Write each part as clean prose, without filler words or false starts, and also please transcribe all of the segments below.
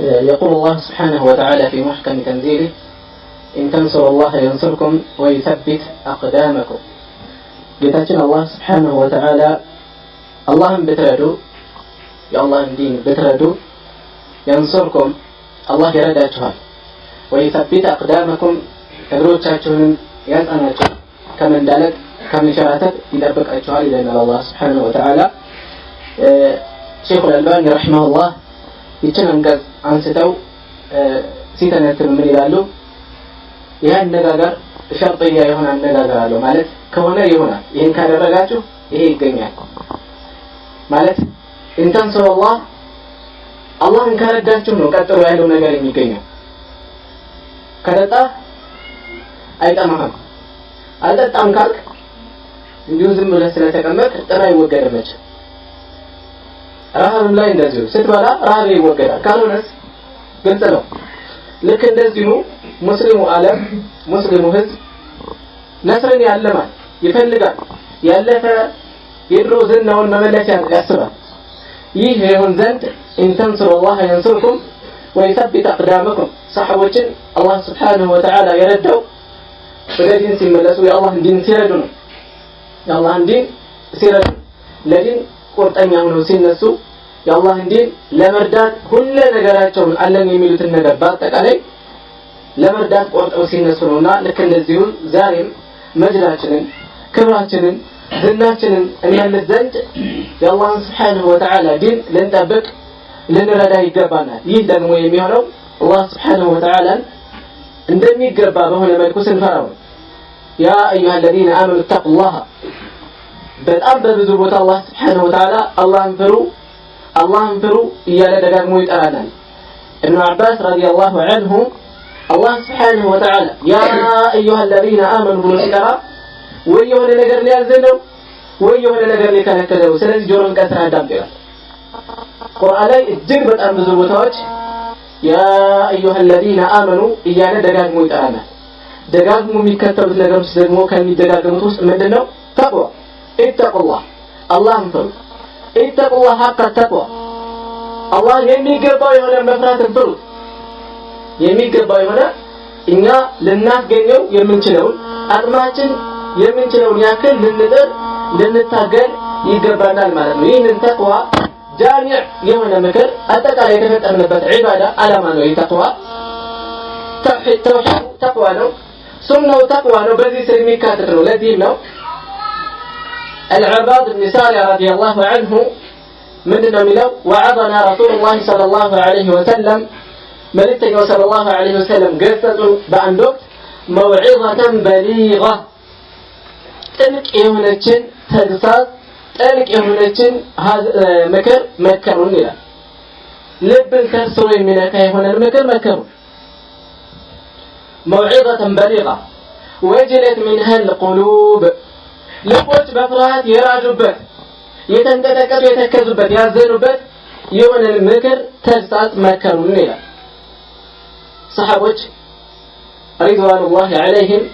يقول الله سبحانه وتعالى في محكم تنزيله إن تنصروا الله ينصركم ويثبت أقدامكم. ጌታችን አላህ Subhanahu Wa Ta'ala አላህን ብትረዱ የአላህን ዲን ብትረዱ ينصركم አላህ ይረዳችኋል ويثبت أقدامكم እግሮቻችሁን ያጸናችኋል ከመንዳለቅ ከመንሸራተት ይጠብቃችኋል ይላል አላህ Subhanahu Wa Ta'ala። ሼኹ አልባኒ ረሂመሁላህ ይችን አንቀጽ አንስተው ሲተነትኑ ምን ይላሉ? ይሄ አነጋገር ሸርጥያ የሆነ አነጋገር አለው ማለት ከሆነ ይሆናል፣ ይሄን ካደረጋችሁ ይሄ ይገኛል ማለት እንተንሱሩላህ አላህን ካረዳችሁ ነው ቀጥሎ ያለው ነገር የሚገኘው። ከጠጣ አይጠማህም፣ አልጠጣም ካልክ እንዲሁ ዝም ብለህ ስለተቀመጥ ጥራ ይወገደመች። ረሃብም ላይ እንደዚሁ ስትበላ ረሃብ ይወገዳል፣ ካልሆነስ ግልጽ ነው። ልክ እንደዚሁ ሙስሊሙ ዓለም ሙስሊሙ ህዝብ ነስርን ያለማል ይፈልጋል፣ ያለፈ የድሮ ዝናውን መመለስ ያስባል። ይህ ይሁን ዘንድ إن تنصروا الله ينصركم ويثبت أقدامكم صحابዎችን አላህ Subhanahu Wa Ta'ala የረዳው ወደዲን ሲመለሱ የአላህን ዲን ሲረዱ ነው። የአላህን ዲን ሲረዱ ለዲን ቁርጠኛ ሆነው ሲነሱ የአላህን ዲን ለመርዳት ሁሉ ነገራቸውን አለን የሚሉትን ነገር በአጠቃላይ ለመርዳት ቆርጠው ሲነሱ ነውና ልክ እንደዚሁ ዛሬም መጅላችንን ክብራችንን ዝናችንን እንመልስ ዘንድ የአላህን Subhanahu Wa Ta'ala ዲን ልንጠብቅ ልንረዳ ይገባናል። ይህ ደግሞ የሚሆነው አላህ Subhanahu Wa Ta'ala እንደሚገባ በሆነ መልኩ ስንፈራው ያ አዩሃ الذين آمنوا اتقوا الله በጣም በብዙ ቦታ አላህ Subhanahu Wa Ta'ala አላህን ፍሩ እያለ ደጋግሞ ይጠራናል። ኢብኑ አባስ ረዲየላሁ ዐንሁ አላህ Subhanahu Wa Ta'ala ያ አዩሃ الذين آمنوا ብሎ ሲጠራ ወይ የሆነ ነገር ሊያዘነው ወይ የሆነ ነገር ሊከለከለው፣ ስለዚህ ጆሮን ቀጥታ አዳምጥ ይላል። ቁርአን ላይ እጅግ በጣም ብዙ ቦታዎች ያ አዩሃ الذين آمنوا እያለ ደጋግሞ ይጠራናል። ደጋግሞ የሚከተሉት ነገሮች ደግሞ ከሚደጋገሙት ውስጥ ምንድነው? ተቅዋ ኢተቁላህ አላህን ፍሩ። ኢተቁላህ ሐቀ ተቅዋ አላህ የሚገባው የሆነ መፍራትን ፍሩ። የሚገባው የሆነ እኛ ልናገኘው የምንችለውን አቅማችን የምንችለውን ያክል ልንጥር ልንታገል ይገባናል ማለት ነው። ይህንን ተቅዋ ጃሚዕ የሆነ ምክር አጠቃላይ የተፈጠረበት ዒባዳ ዓላማ ነው። ተቅዋ ተውሂድ ተቅዋ ነው። ሱናው ተቅዋ ነው። በዚህ ስር የሚካተት ነው። ለዚህ ነው العرباض بن سارية رضي الله عنه من نميله وعظنا رسول الله صلى الله عليه وسلم ملكته صلى الله عليه وسلم قصة بأندوك موعظة بليغة تلك يهونتشن تقصاد تلك يهونتشن مكر مكرون لا لبن تسوي منك يهون المكر مكرون موعظة بليغة وجلت منها القلوب ልቦች በፍርሃት የራዱበት የተንቀጠቀጡ የተከዙበት ያዘኑበት የሆነ ምክር ተግሳጽ መከሩን ይላል። ሰሃቦች ሪድዋኑላሂ ዐለይሂም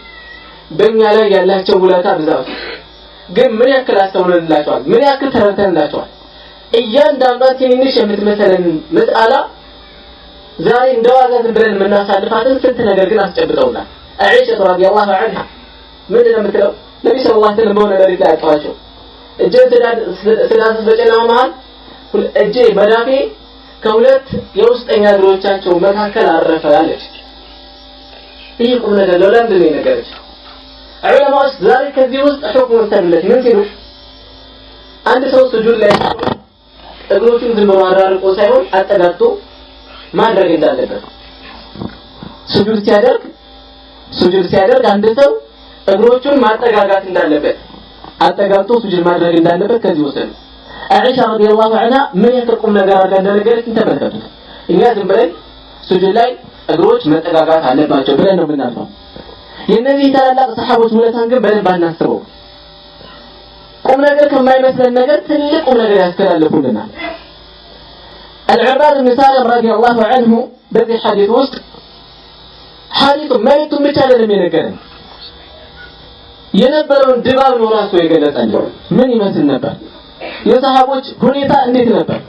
በእኛ ላይ ያላቸው ውለታ ብዛት ግን ምን ያክል አስተውለንላቸዋል፣ ምን ያክል ተረድተንላቸዋል። እያንዳንዷ ትንሽ የምትመሰለን መስአላ ዛሬ እንደዋዛ ዝም ብለን የምናሳልፋትን ስንት ነገር ግን አስጨብጠውናል። አይሻ ረዲየላሁ ዐንሃ ምንድን ነው የምትለው? ነብዩ ሰለላሁ ዐለይሂ ወሰለም በሆነ ለሊት ላይ አጣዋቸው። እጄን ስዳስስ በጨለማ መሃል እጄ መዳፌ ከሁለት የውስጠኛ እግሮቻቸው መካከል አረፈ አለች። ይህ ቁም ነገር ነው። ለምንድን ነው የነገረች? ዑለማዎች ዛሬ ከዚህ ውስጥ ሁክም ወሰዱለት። ምን ሲሉ አንድ ሰው ስጁድ ላይ እግሮቹን ዝም ብሎ አራርቆ ሳይሆን አጠጋግቶ ማድረግ እንዳለበት ስጁድ ሲያደርግ አንድ ሰው እግሮቹን ማጠጋጋት እንዳለበት አጠጋግቶ ስጁድ ማድረግ እንዳለበት ከዚህ ወሰዱ። አይሻ ረዲየላሁ ዐንሃ ምን ያክል ነገር አድርጋ እንደነገረች ተመልከቱት። እኛ ዝም ብለን ስጁድ ላይ እግሮች መጠጋጋት አለባቸው ብለን ነው የምናልፈው። የነዚህ ታላላቅ ሰሃቦች ውለታን ግን በደንብ አናስበው። ቁም ነገር ከማይመስለን ነገር ትልቅ ቁም ነገር ያስተላልፉልናል። العباد بن سالم رضي الله عنه በዚህ ሐዲስ ውስጥ ሐዲሱ መልእክቱን ብቻ አይደለም የነገረን የነበረውን ድባብ ነው ራሱ የገለጸልን። ምን ይመስል ነበር? የሰሃቦች ሁኔታ እንዴት ነበር?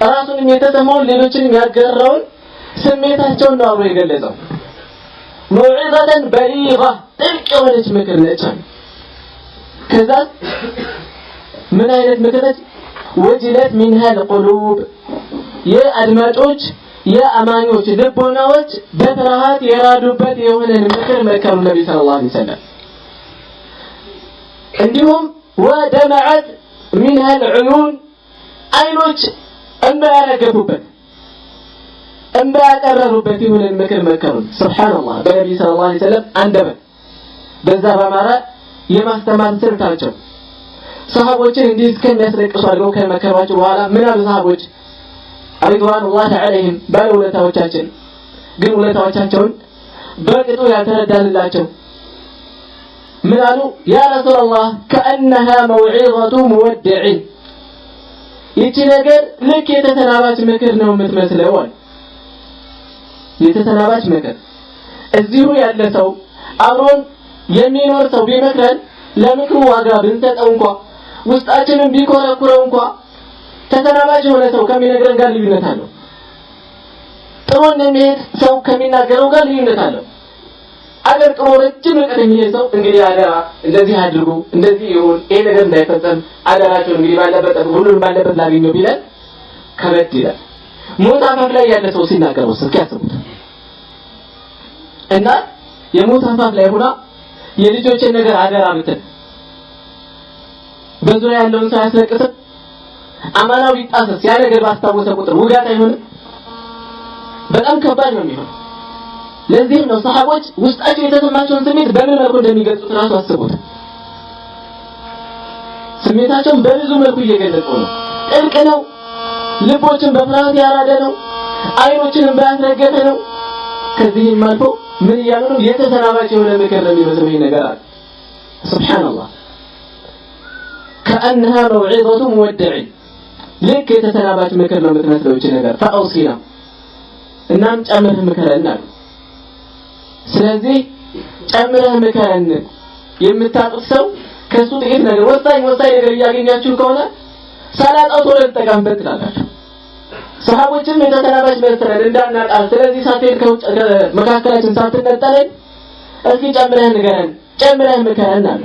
ራሱንም የተሰማውን ሌሎችንም ያገራውን ስሜታቸውን ነው አብሮ የገለጸው። መውዒዘተን በሊጋ ጥልቅ የሆነች ምክር ነች። ከዛ ምን አይነት ምክር ነች? ወጅለት منها القلوب የአድማጮች የአማኞች ልቦናዎች በፍርሃት የራዱበት የሆነን ምክር መከሩ ነብዩ ሰለላሁ ዐለይሂ ወሰለም። እንዲሁም ወደመዐት منها العيون አይኖች እንባ ያረገፉበት እንባ ያቀረሩበት የሆነን ምክር መከሩ። ሱብሃንአላህ በነብዩ ሰለላሁ ዐለይሂ ወሰለም አንደበት በዛ በማራ የማስተማር ስልታቸው ሰሃቦችን እንዲህ እስከሚያስለቅሱ አድርገው ከመከሯቸው በኋላ ምን አሉ ሰሃቦች ሪድዋኑላሂ ዐለይሂም ባለውለታዎቻችን ግን ውለታዎቻቸውን በቅጡ ያልተረዳንላቸው ምን አሉ? ያ ረሱላህ ከአንها መውዒዘቱ ሙወድዕ ይቺ ነገር ልክ የተሰናባች ምክር ነው የምትመስለው አሉ። የተሰናባች ምክር እዚሁ ያለ ሰው አብሮን የሚኖር ሰው ቢመክረን ለምክሩ ዋጋ ብንሰጠው እንኳን ውስጣችንን ቢኮረኩረው እንኳን ተሰናባች የሆነ ሰው ከሚነግረን ጋር ልዩነት አለው። ጥሩን የሚሄድ ሰው ከሚናገረው ጋር ልዩነት አለው። አገር ጥሩ ረጅም ርቀት የሚሄድ ሰው እንግዲህ አደራ እንደዚህ አድርጉ እንደዚህ ይሁን ይሄ ነገር እንዳይፈጸም አደራቸው እንግዲህ ባለበት ሁሉንም ባለበት ላገኘው ቢለን ከበድ ይላል። ሞት አፋፍ ላይ ያለ ሰው ሲናገረው እስኪያስቡት እና የሞት አፋፍ ላይ ሆና የልጆችን ነገር አደራ ብትል በዙሪያ ያለውን ሰው ያስለቅስም አማናው ይጣሰስ ያ ነገር ባስታወሰ ቁጥር ውጋት አይሆንም? በጣም ከባድ ነው የሚሆነው። ለዚህ ነው ሰሃቦች ውስጣቸው የተሰማቸውን ስሜት በምን መልኩ እንደሚገልጹት ራሱ አስቡት። ስሜታቸውን በብዙ መልኩ እየገለጹ ነው። ጥልቅ ነው፣ ልቦችን በፍርሃት ያራደ ነው፣ አይኖችንም ባያስረገጠ ነው። ከዚህም አልፎ ምን እያሉ ነው? የተሰናባች የሆነ ምክር ነው የሚመስለው ይሄ ነገር አለ። ሱብሃንአላህ ከአንها መውዒዘቱ ሙወድዕ ልክ የተሰናባች ምክር ነው የምትመስለው ይቺ ነገር። ፈአውሲና እናም ጨምረህ ምከረን አሉ። ስለዚህ ጨምረህ ምከረን የምታጡት ሰው ከሱ ጥቂት ነገር ወሳኝ ነገር እያገኛችሁ ከሆነ ሰላጣው ቶሎ ተጠቀምበት ትላላችሁ። ሰሃቦችም የተሰናባች መሰረት እንዳናጣ ስለዚህ ሳትሄድ ከመካከላችን ሳትነጠለን እስኪ ጨምረህ ንገረን ጨምረህ ምከረን አሉ።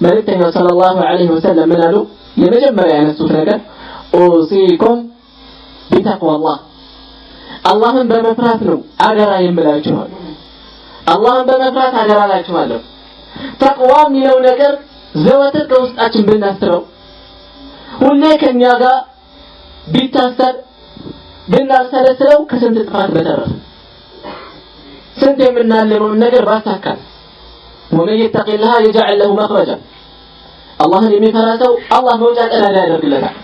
መልእክተኛው ሰለላሁ ዐለይሂ ወሰለም ምን አሉ? የመጀመሪያ ያነሱት ነገር ኡሲኩም ቢተቅዋላህ አላህን በመፍራት ነው አደራ የምላችሁ አሉ። አላህን በመፍራት አደራ እላችኋለሁ። ተቅዋ የሚለው ነገር ዘወትር ከውስጣችን ብናስረው ሁሌ ከኛ ጋር ቢታሰር ብናሰለስለው ከስንት ጥፋት በተረፈ ስንት የምናለመውን ነገር ባሳካል። ومن يتق الله يجعل له مخرجا አላህን የሚፈራ ሰው አላህ መውጫ ቀዳዳ ያደርግለታል።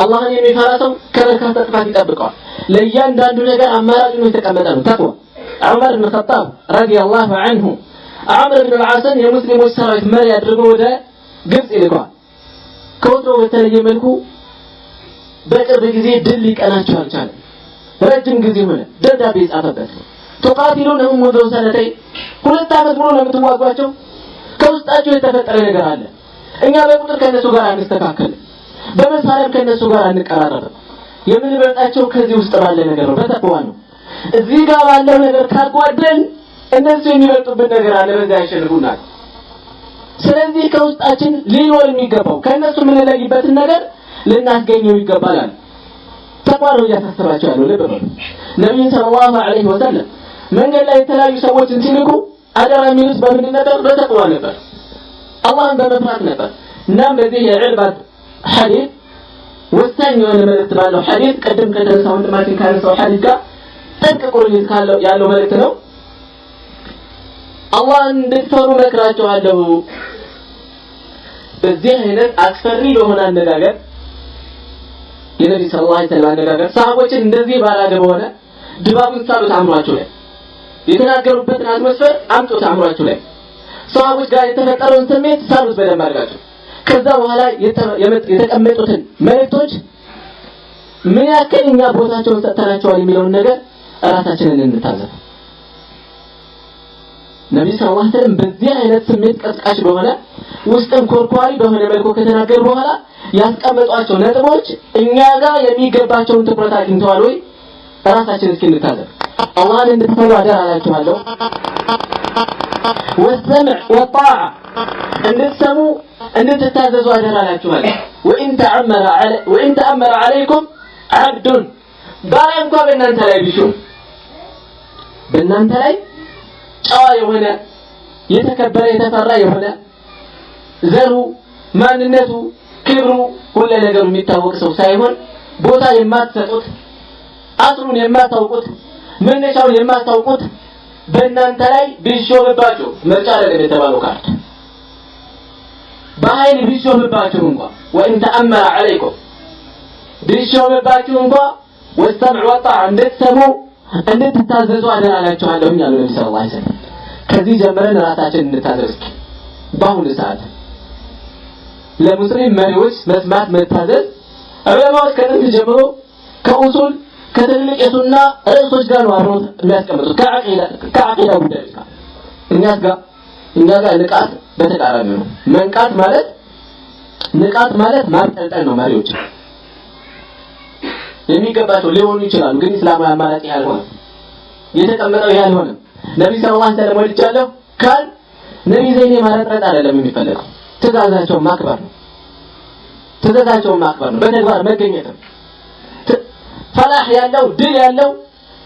አላህን የሚፈራ ሰው ከበርካታ ጥፋት ይጠብቀዋል። ለእያንዳንዱ ነገር አማራጭ ነው የተቀመጠ ነው ተቅዋ። ዑመር ብን ኸጣብ ረዲየላሁ ዐንሁ ዑመር ብን አልዓስን የሙስሊሞች ሰራዊት መሪ አድርጎ ወደ ግብጽ ይልከዋል። ከወትሮ በተለየ መልኩ በቅርብ ጊዜ ድል ሊቀናቸው አልቻለም። ረጅም ጊዜ ሆነ ደብዳቤ ጻፈበት። ተቃቲሉነሁም منذ سنتين ሁለት ዓመት ሙሉ ነው የምትዋጓቸው። ከውስጣቸው የተፈጠረ ነገር አለ። እኛ በቁጥር ከነሱ ጋር አንስተካከል፣ በመሳሪያም ከነሱ ጋር አንቀራረብ። የምንበልጣቸው ከዚህ ውስጥ ባለ ነገር ነው፣ በተቅዋ ነው። እዚህ ጋር ባለው ነገር ካልጓደን እነሱ የሚበልጡበት ነገር አለ፣ በዛ ያሸንፉናል። ስለዚህ ከውስጣችን ሊኖር የሚገባው ከነሱ የምንለይበትን ነገር ልናስገኘው ይገባል። ተቅዋ ነው እያሳሰባቸው ያለው። ልብ በሉ ነብዩ ሰለላሁ ዐለይሂ ወሰለም መንገድ ላይ የተለያዩ ሰዎችን ሲልኩ አደራ የሚሉት በምንድን ነበር? በተቅዋ ነበር፣ አላህን በመፍራት ነበር። እናም በዚህ የዕልባት ሐዲስ ወሳኝ የሆነ መልእክት ባለው ሐዲስ ቀደም ከተነሳው ወንድማችን ካነሳው ሐዲስ ጋር ጥብቅ ቁርኝት ያለው መልእክት ነው። አላህን እንድትፈሩ መክራችኋለሁ። በዚህ አይነት አስፈሪ በሆነ አነጋገር የነብዩ ሰለላሁ ዐለይሂ ወሰለም አነጋገር ሰሃቦችን እንደዚህ ባላደ በሆነ ድባቡን ሳሉት አእምሯቸው ላይ የተናገሩበትን አትሞስፌር አምጡት አእምሯቸው ላይ ሰሃቦች ጋር የተፈጠረውን ስሜት ሳሉት በደንብ አድርጋቸው። ከዛ በኋላ የተቀመጡትን መልእክቶች ምን ያክል እኛ ቦታቸውን ሰጥተናቸዋል የሚለውን ነገር ራሳችንን እንታዘብ። ነብዩ ሰለላሁ ዐለይሂ ወሰለም በዚህ አይነት ስሜት ቀስቃሽ በሆነ ውስጥን ኮርኳሪ በሆነ መልኩ ከተናገሩ በኋላ ያስቀመጧቸው ነጥቦች እኛ ጋር የሚገባቸውን ትኩረት አግኝተዋል ወይ? ራሳችንን እስኪ እንታዘብ። አላህን እንድትፈሩ አደራላችኋለሁ። والسمع والطاعة እንድትሰሙ እንድትታዘዙ አደራላችኋለሁ። وإن تأمر عليكم عبد ባሪያ እንኳን በእናንተ ላይ ቢሾም በእናንተ ላይ ጨዋ የሆነ የተከበረ የተፈራ የሆነ ዘሩ ማንነቱ ክብሩ ሁሉ ነገሩ የሚታወቅ ሰው ሳይሆን ቦታ የማትሰጡት አስሩን የማታውቁት መነሻውን የማታውቁት በእናንተ ላይ ቢሾምባችሁ ምርጫ አይደለም የተባለው ካርድ በኃይል ቢሾምባችሁ እንኳን وإن تأمر عليكم ቢሾምባችሁ እንኳን والسمع والطاعة እንድትሰሙ እንድትታዘዙ አደራላችኋለሁ ያሉ ነብዩ ሰለላሁ ዐለይሂ ወሰለም። ከዚህ ጀምረን ራሳችንን እንታዘዝ። በአሁኑ ሰዓት ለሙስሊም መሪዎች መስማት መታዘዝ ዑለማዎች ከጥንት ጀምሮ ከኡሱል ከትልቅ የሱና ርዕሶች ጋር ነው አብረው የሚያስቀምጡት ከአቂዳ ጉዳይ ጋር እኛ ጋር ንቃት በተቃራኒ ነው። መንቃት ማለት ንቃት ማለት ማጠልጠል ነው። መሪዎች የሚገባቸው ሊሆኑ ይችላሉ፣ ግን እስላማዊ አማራጭ ያልሆነ የተቀመጠው ያልሆነ ነብዩ ሰለላሁ ዐለይሂ ወሰለም ወልቻለሁ ካል ነብዩ ዘይኔ ማረጥረጥ አይደለም የሚፈልገው ትእዛዛቸውን ማክበር ነው። ትእዛዛቸውን ማክበር ነው፣ በተግባር መገኘት ነው። ፈላህ ያለው ድል ያለው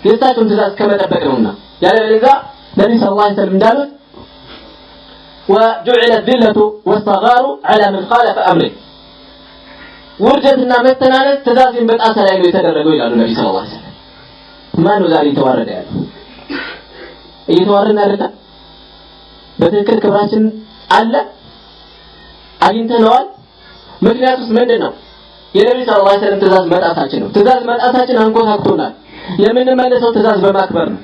የእሳቸውን ትእዛዝ ከመጠበቅ ነውና ያለበለዚያ ነብዩ ሰለላሁ ዐለይሂ ወሰለም እንዳሉት وجعل الذلة والصغار على من خالف أمره ውርደትና መተናነስ ትእዛዝን በጣሳ ላይ ነው የተደረገው ይላሉ ነብዩ ሰለላሁ ዐለይሂ ወሰለም። ማን ነው ዛሬ ተዋረደ ያለው? እየተዋረድን አይደል? በትክክል ክብራችን አለ አግኝተነዋል። ምክንያቱስ ምንድነው? የነብዩ ሰለላሁ ዐለይሂ ወሰለም ትእዛዝ መጣሳችን ነው። ትእዛዝ መጣሳችን አንኮታክቶናል። የምንመለሰው ትእዛዝ በማክበር ነው።